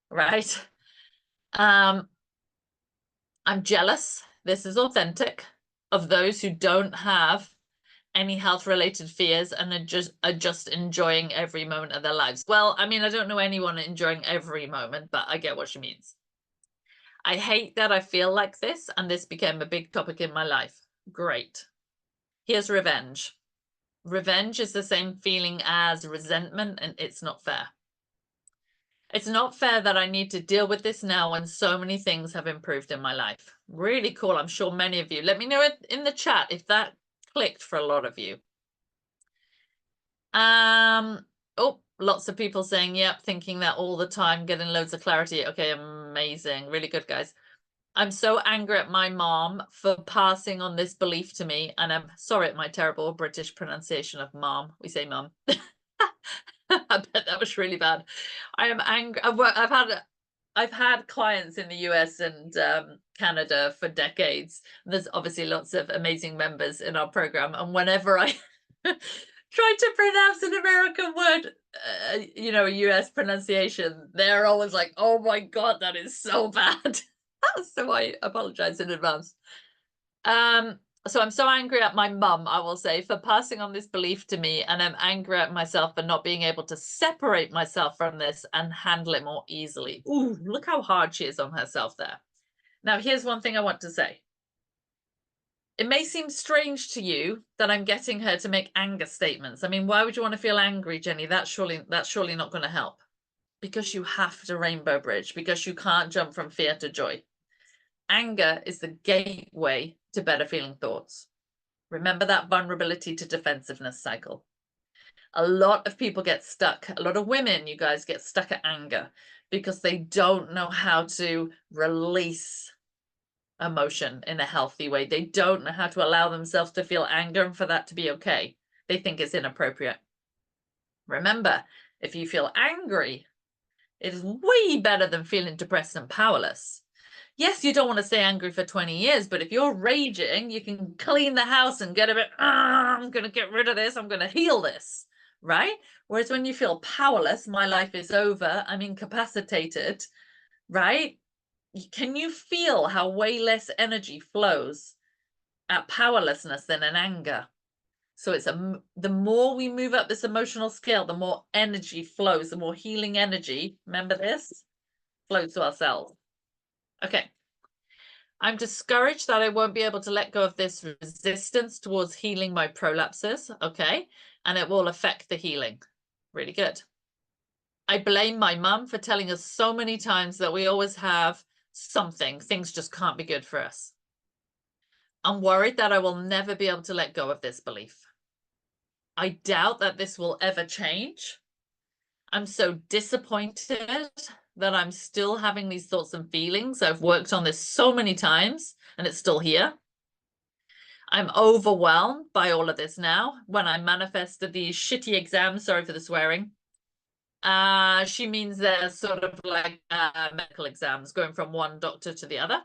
right? I'm jealous, this is authentic, of those who don't have any health related fears and are just enjoying every moment of their lives. Well, I mean, I don't know anyone enjoying every moment, but I get what she means. I hate that I feel like this, and this became a big topic in my life. Great. Here's revenge. Revenge is the same feeling as resentment, and it's not fair. It's not fair that I need to deal with this now when so many things have improved in my life. Really cool. I'm sure many of you. Let me know in the chat if that clicked for a lot of you. Oh, lots of people saying, yep, thinking that all the time, getting loads of clarity. Okay, amazing. Really good, guys. I'm so angry at my mom for passing on this belief to me, and I'm sorry at my terrible British pronunciation of mom. We say mum. I bet that was really bad. I am angry. I've had clients in the US and Canada for decades. There's obviously lots of amazing members in our program, and whenever I try to pronounce an American word, you know, a US pronunciation, they're always like, "Oh my God, that is so bad." So I apologize in advance. So I'm so angry at my mum, I will say, for passing on this belief to me, and I'm angry at myself for not being able to separate myself from this and handle it more easily. Ooh, look how hard she is on herself there. Now, here's one thing I want to say. It may seem strange to you that I'm getting her to make anger statements. I mean, why would you want to feel angry, Jenny? That's surely not going to help. Because you have to rainbow bridge, because you can't jump from fear to joy. Anger is the gateway to better feeling thoughts. Remember that vulnerability to defensiveness cycle. A lot of people get stuck. A lot of women, you guys, get stuck at anger because they don't know how to release emotion in a healthy way. They don't know how to allow themselves to feel anger and for that to be okay. They think it's inappropriate. Remember, if you feel angry, it is way better than feeling depressed and powerless. Yes, you don't want to stay angry for 20 years, but if you're raging, you can clean the house and get a bit, I'm going to get rid of this, I'm going to heal this, right? Whereas when you feel powerless, my life is over, I'm incapacitated, right? Can you feel how way less energy flows at powerlessness than in anger? So it's the more we move up this emotional scale, the more energy flows, the more healing energy, remember this, flows to ourselves. Okay. I'm discouraged that I won't be able to let go of this resistance towards healing my prolapses, okay? And it will affect the healing. Really good. I blame my mum for telling us so many times that we always have something. Things just can't be good for us. I'm worried that I will never be able to let go of this belief. I doubt that this will ever change. I'm so disappointed that I'm still having these thoughts and feelings. I've worked on this so many times and it's still here. I'm overwhelmed by all of this now. When I manifested these shitty exams, sorry for the swearing, she means they're sort of like medical exams, going from one doctor to the other.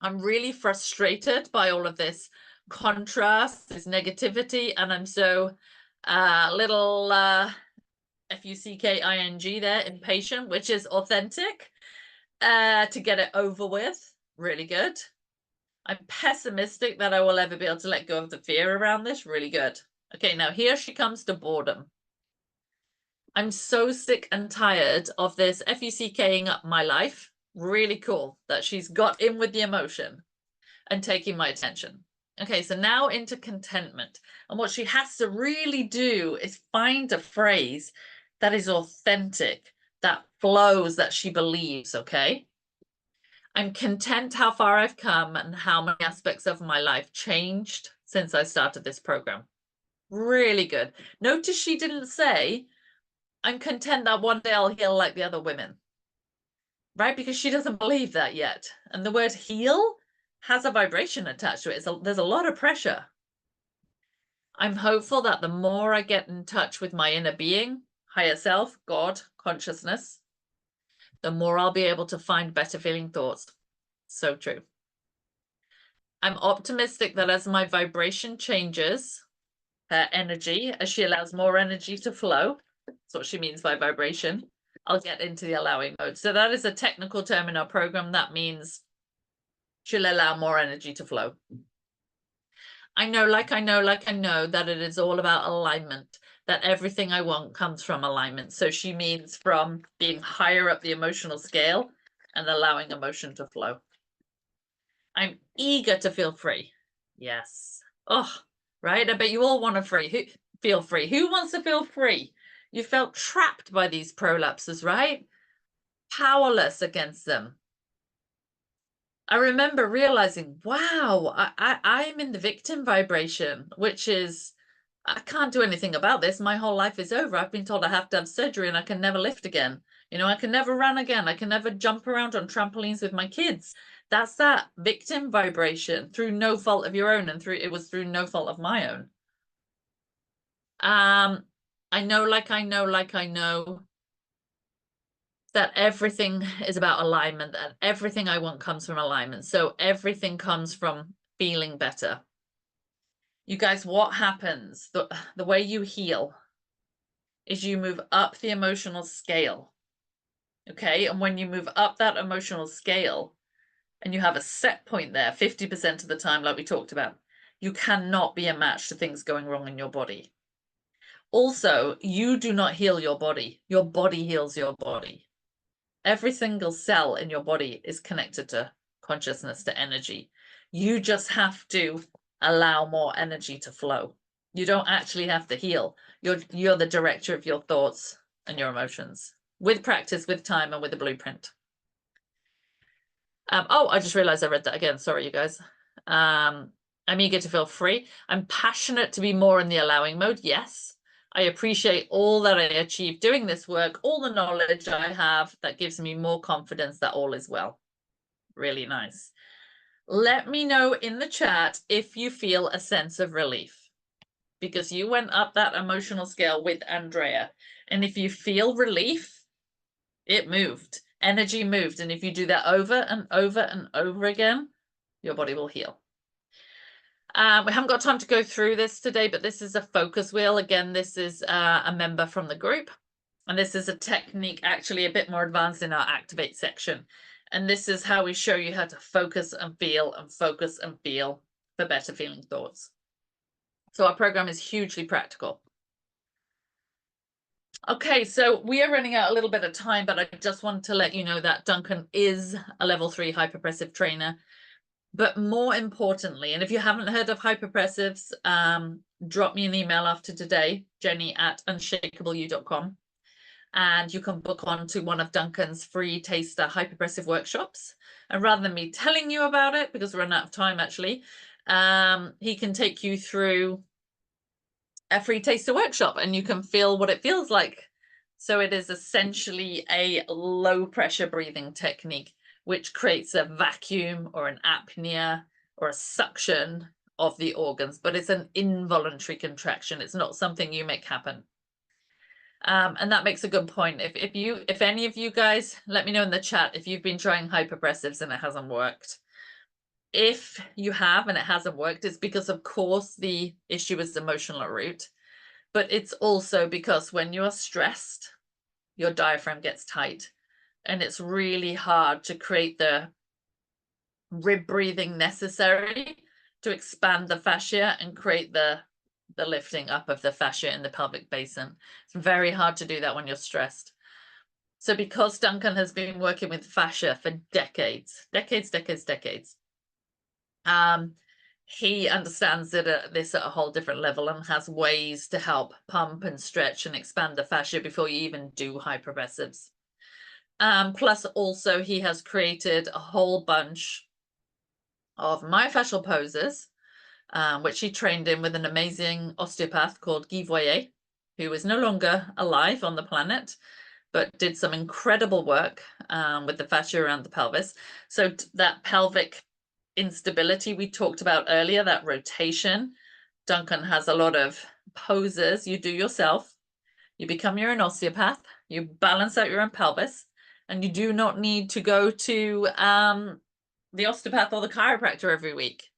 I'm really frustrated by all of this contrast, this negativity, and I'm so little F-U-C-K-I-N-G there, impatient, which is authentic, to get it over with. Really good. I'm pessimistic that I will ever be able to let go of the fear around this. Really good. Okay, now here she comes to boredom. I'm so sick and tired of this F-U-C-K-ing up my life. Really cool that she's got in with the emotion and taking my attention. Okay, so now into contentment. And what she has to really do is find a phrase that is authentic, that flows, that she believes, okay? I'm content how far I've come and how many aspects of my life changed since I started this program. Really good. Notice she didn't say, I'm content that one day I'll heal like the other women, right? Because she doesn't believe that yet. And the word heal has a vibration attached to it. There's a lot of pressure. I'm hopeful that the more I get in touch with my inner being, higher self, God, consciousness, the more I'll be able to find better feeling thoughts. So true. I'm optimistic that as my vibration changes, her energy, as she allows more energy to flow, that's what she means by vibration, I'll get into the allowing mode. So that is a technical term in our program. That means she'll allow more energy to flow. I know that it is all about alignment, that everything I want comes from alignment. So she means from being higher up the emotional scale and allowing emotion to flow. I'm eager to feel free. Yes. Oh, right. I bet you all want to feel free. Who wants to feel free? You felt trapped by these prolapses, right? Powerless against them. I remember realizing, wow, I'm in the victim vibration, which is, I can't do anything about this. My whole life is over. I've been told I have to have surgery and I can never lift again. You know, I can never run again. I can never jump around on trampolines with my kids. That's that victim vibration through no fault of your own, and it was through no fault of my own. I know that everything is about alignment, that everything I want comes from alignment. So everything comes from feeling better. You guys, what happens? The way you heal is you move up the emotional scale. Okay, and when you move up that emotional scale and you have a set point there 50% of the time, like we talked about, you cannot be a match to things going wrong in your body. Also, you do not heal your body heals your body. Every single cell in your body is connected to consciousness, to energy. You just have to allow more energy to flow. You don't actually have to heal. You're the director of your thoughts and your emotions, with practice, with time, and with a blueprint. Oh, I just realized I read that again. Sorry, you guys. I'm eager to feel free. I'm passionate to be more in the allowing mode. Yes. I appreciate all that I achieved doing this work, all the knowledge I have that gives me more confidence that all is well. Really nice. Let me know in the chat if you feel a sense of relief, because you went up that emotional scale with Andrea. And if you feel relief, it moved, energy moved. And if you do that over and over and over again, your body will heal. We haven't got time to go through this today, but this is a focus wheel. Again, this is a member from the group. And this is a technique actually a bit more advanced in our activate section. And this is how we show you how to focus and feel and focus and feel for better feeling thoughts. So our program is hugely practical. Okay, so we are running out a little bit of time, but I just want to let you know that Duncan is a level 3 hyperpressive trainer. But more importantly, and if you haven't heard of hyperpressives, drop me an email after today, jenny@unshakeable.com. And you can book on to one of Duncan's free taster hyperpressive workshops. And rather than me telling you about it, because we're running out of time actually, he can take you through a free taster workshop and you can feel what it feels like. So it is essentially a low pressure breathing technique, which creates a vacuum or an apnea or a suction of the organs, but it's an involuntary contraction. It's not something you make happen. And that makes a good point. If any of you guys, let me know in the chat if you've been trying hyperpressives and it hasn't worked. If you have and it hasn't worked, it's because, of course, the issue is emotional at root, but it's also because when you are stressed, your diaphragm gets tight, and it's really hard to create the rib breathing necessary to expand the fascia and create the lifting up of the fascia in the pelvic basin. It's very hard to do that when you're stressed. So because Duncan has been working with fascia for decades, he understands this at a whole different level and has ways to help pump and stretch and expand the fascia before you even do hyperpressives. Plus also he has created a whole bunch of myofascial poses, which he trained in with an amazing osteopath called Guy Voyer, who is no longer alive on the planet, but did some incredible work with the fascia around the pelvis. So that pelvic instability we talked about earlier, that rotation, Duncan has a lot of poses you do yourself. You become your own osteopath, you balance out your own pelvis, and you do not need to go to the osteopath or the chiropractor every week.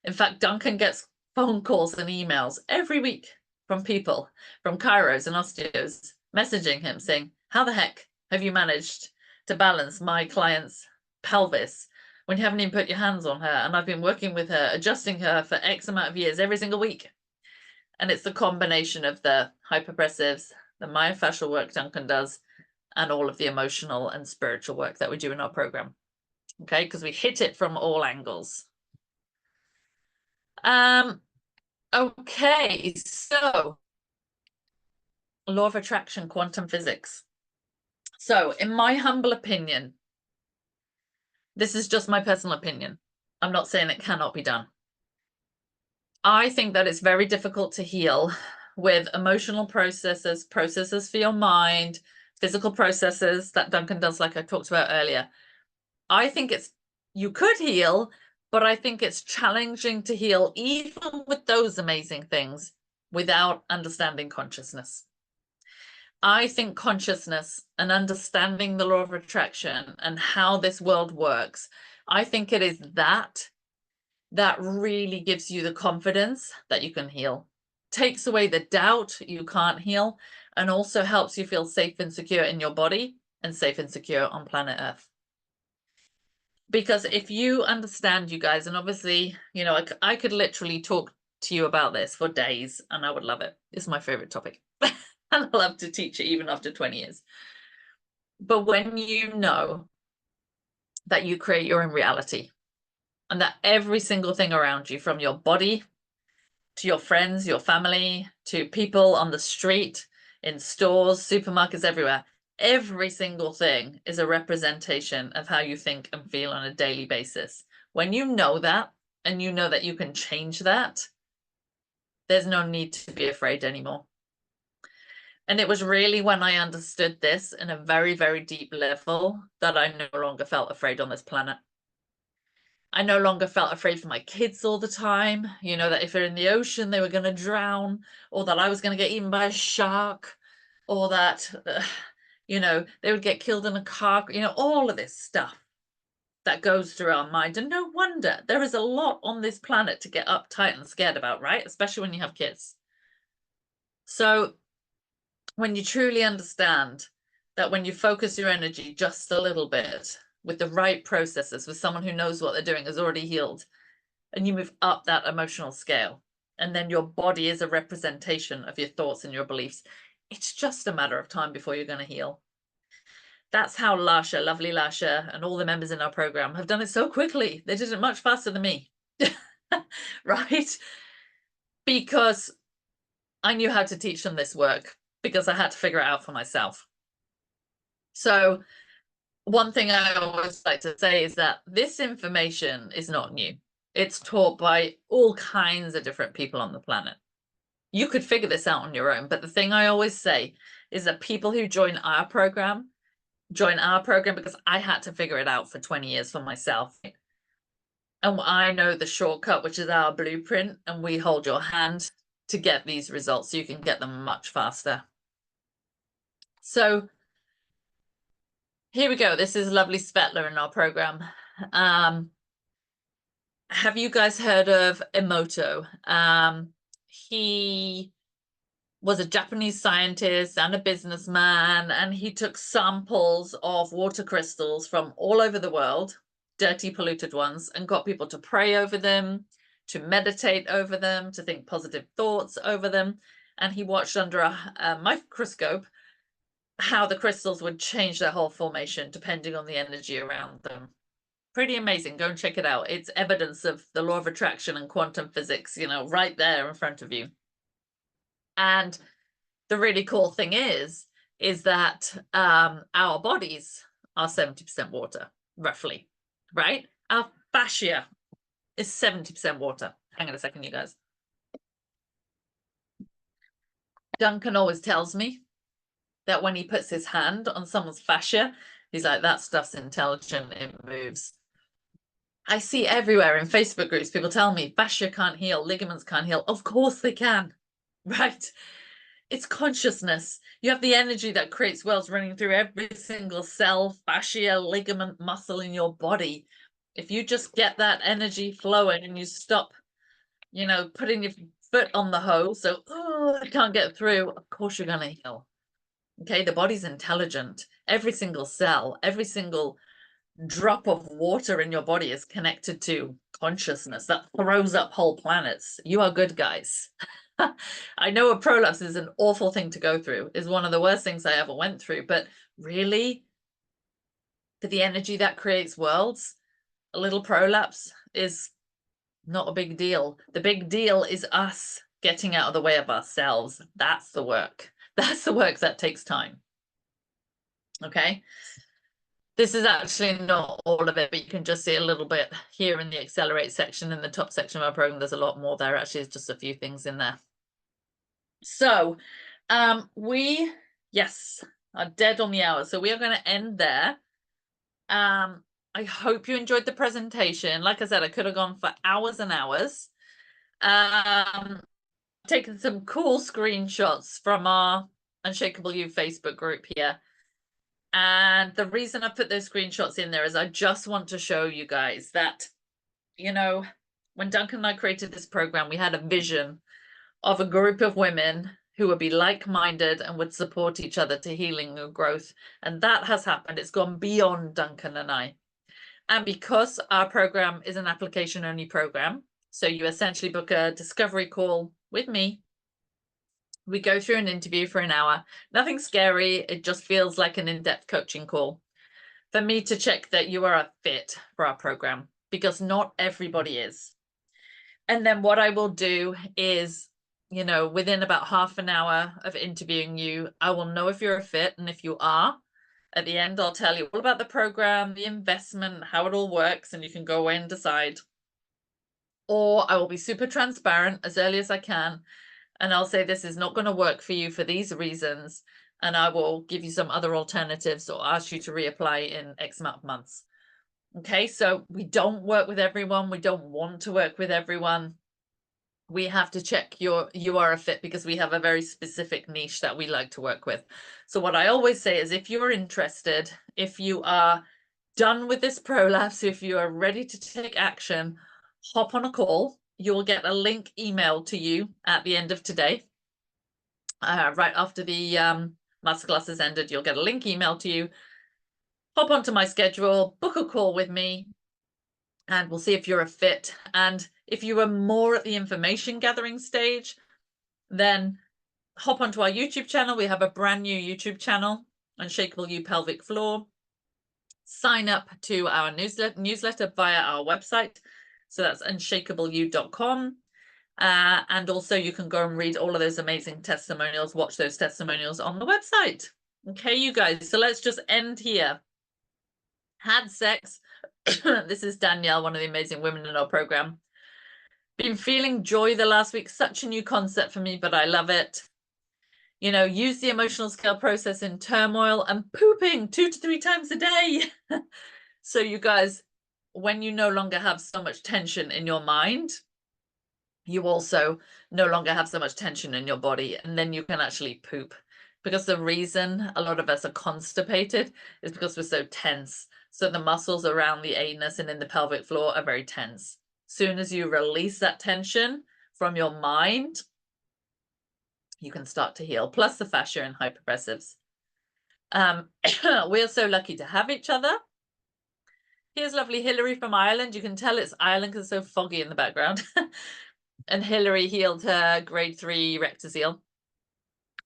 In fact, Duncan gets phone calls and emails every week from people, from chiros and osteos, messaging him saying, how the heck have you managed to balance my client's pelvis when you haven't even put your hands on her? And I've been working with her, adjusting her for X amount of years every single week. And it's the combination of the hyperpressives, the myofascial work Duncan does, and all of the emotional and spiritual work that we do in our program. Okay, because we hit it from all angles. Okay, so law of attraction, quantum physics. So in my humble opinion, this is just my personal opinion. I'm not saying it cannot be done. I think that it's very difficult to heal with emotional processes for your mind, physical processes that Duncan does, like I talked about earlier. I think you could heal, but I think it's challenging to heal even with those amazing things without understanding consciousness. I think consciousness and understanding the law of attraction and how this world works, I think it is that really gives you the confidence that you can heal, takes away the doubt you can't heal, and also helps you feel safe and secure in your body and safe and secure on planet Earth. Because if you understand, you guys, and obviously, you know, I could literally talk to you about this for days and I would love it. It's my favorite topic. And I love to teach it even after 20 years. But when you know that you create your own reality and that every single thing around you, from your body to your friends, your family, to people on the street, in stores, supermarkets, everywhere, every single thing is a representation of how you think and feel on a daily basis. When you know that, and you know that you can change that, there's no need to be afraid anymore. And it was really when I understood this in a very, very deep level that I no longer felt afraid on this planet. I no longer felt afraid for my kids all the time, you know, that if they're in the ocean, they were going to drown, or that I was going to get eaten by a shark, or that, you know, they would get killed in a car, you know, all of this stuff that goes through our mind. And no wonder, there is a lot on this planet to get uptight and scared about, right? Especially when you have kids. So when you truly understand that when you focus your energy just a little bit with the right processes, with someone who knows what they're doing, has already healed, and you move up that emotional scale, and then your body is a representation of your thoughts and your beliefs, it's just a matter of time before you're going to heal. That's how Lasha, lovely Lasha, and all the members in our program have done it so quickly. They did it much faster than me, right? Because I knew how to teach them this work, because I had to figure it out for myself. So one thing I always like to say is that this information is not new. It's taught by all kinds of different people on the planet. You could figure this out on your own, but the thing I always say is that people who join our program because I had to figure it out for 20 years for myself. And I know the shortcut, which is our blueprint, and we hold your hand to get these results so you can get them much faster. So here we go. This is lovely Svetla in our program. Have you guys heard of Emoto? He was a Japanese scientist and a businessman, and he took samples of water crystals from all over the world, dirty, polluted ones, and got people to pray over them, to meditate over them, to think positive thoughts over them. And he watched under a microscope how the crystals would change their whole formation depending on the energy around them. Pretty amazing. Go and check it out. It's evidence of the law of attraction and quantum physics, you know, right there in front of you. And the really cool thing is that our bodies are 70% water, roughly, right? Our fascia is 70% water. Hang on a second, you guys. Duncan always tells me that when he puts his hand on someone's fascia, he's like, that stuff's intelligent, it moves. I see everywhere in Facebook groups, people tell me fascia can't heal, ligaments can't heal. Of course they can, right? It's consciousness. You have the energy that creates wells running through every single cell, fascia, ligament, muscle in your body. If you just get that energy flowing and you stop, you know, putting your foot on the hose, so, oh, I can't get through, of course you're going to heal. Okay, the body's intelligent. Every single cell, every single drop of water in your body is connected to consciousness that throws up whole planets. You are good, guys. I know a prolapse is an awful thing to go through, is one of the worst things I ever went through, but really, for the energy that creates worlds, a little prolapse is not a big deal. The big deal is us getting out of the way of ourselves. That's the work. That's the work that takes time. Okay. This is actually not all of it, but you can just see a little bit here in the accelerate section. In the top section of our program, there's a lot more there. Actually, there's just a few things in there. So we, yes, are dead on the hour. So we are going to end there. I hope you enjoyed the presentation. Like I said, I could have gone for hours and hours. Taken some cool screenshots from our Unshakeable You Facebook group here. And the reason I put those screenshots in there is I just want to show you guys that, you know, when Duncan and I created this program, we had a vision of a group of women who would be like-minded and would support each other to healing and growth. And that has happened. It's gone beyond Duncan and I. And because our program is an application-only program, so you essentially book a discovery call with me. We go through an interview for an hour. Nothing scary. It just feels like an in-depth coaching call for me to check that you are a fit for our program, because not everybody is. And then what I will do is, you know, within about half an hour of interviewing you, I will know if you're a fit. And if you are, at the end, I'll tell you all about the program, the investment, how it all works, and you can go away and decide. Or I will be super transparent as early as I can, and I'll say this is not going to work for you for these reasons, and I will give you some other alternatives or ask you to reapply in X amount of months. Okay, so we don't work with everyone. We don't want to work with everyone. We have to check you are a fit because we have a very specific niche that we like to work with. So what I always say is, if you're interested, if you are done with this prolapse, if you are ready to take action, hop on a call. You will get a link emailed to you at the end of today. Right after the masterclass has ended, you'll get a link emailed to you. Hop onto my schedule, book a call with me, and we'll see if you're a fit. And if you are more at the information gathering stage, then hop onto our YouTube channel. We have a brand new YouTube channel, Unshakeable You Pelvic Floor. Sign up to our newsletter via our website. So that's unshakeableyou.com. And also you can go and read all of those amazing testimonials, watch those testimonials on the website. Okay, you guys, so let's just end here. Had sex. This is Danielle, one of the amazing women in our program. Been feeling joy the last week. Such a new concept for me, but I love it. You know, use the emotional scale process in turmoil and pooping 2 to 3 times a day. So you guys, when you no longer have so much tension in your mind, you also no longer have so much tension in your body, and then you can actually poop. Because the reason a lot of us are constipated is because we're so tense. So the muscles around the anus and in the pelvic floor are very tense. Soon as you release that tension from your mind, you can start to heal, plus the fascia and hyperpressives. We're so lucky to have each other. Here's lovely Hillary from Ireland. You can tell it's Ireland because it's so foggy in the background. And Hillary healed her grade 3 rectocele.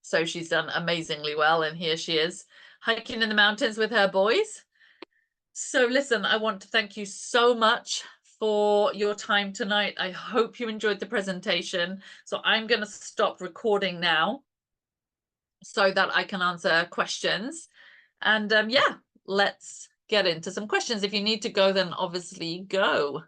So she's done amazingly well. And here she is hiking in the mountains with her boys. So listen, I want to thank you so much for your time tonight. I hope you enjoyed the presentation. So I'm going to stop recording now so that I can answer questions. And yeah, let's get into some questions. If you need to go, then obviously go.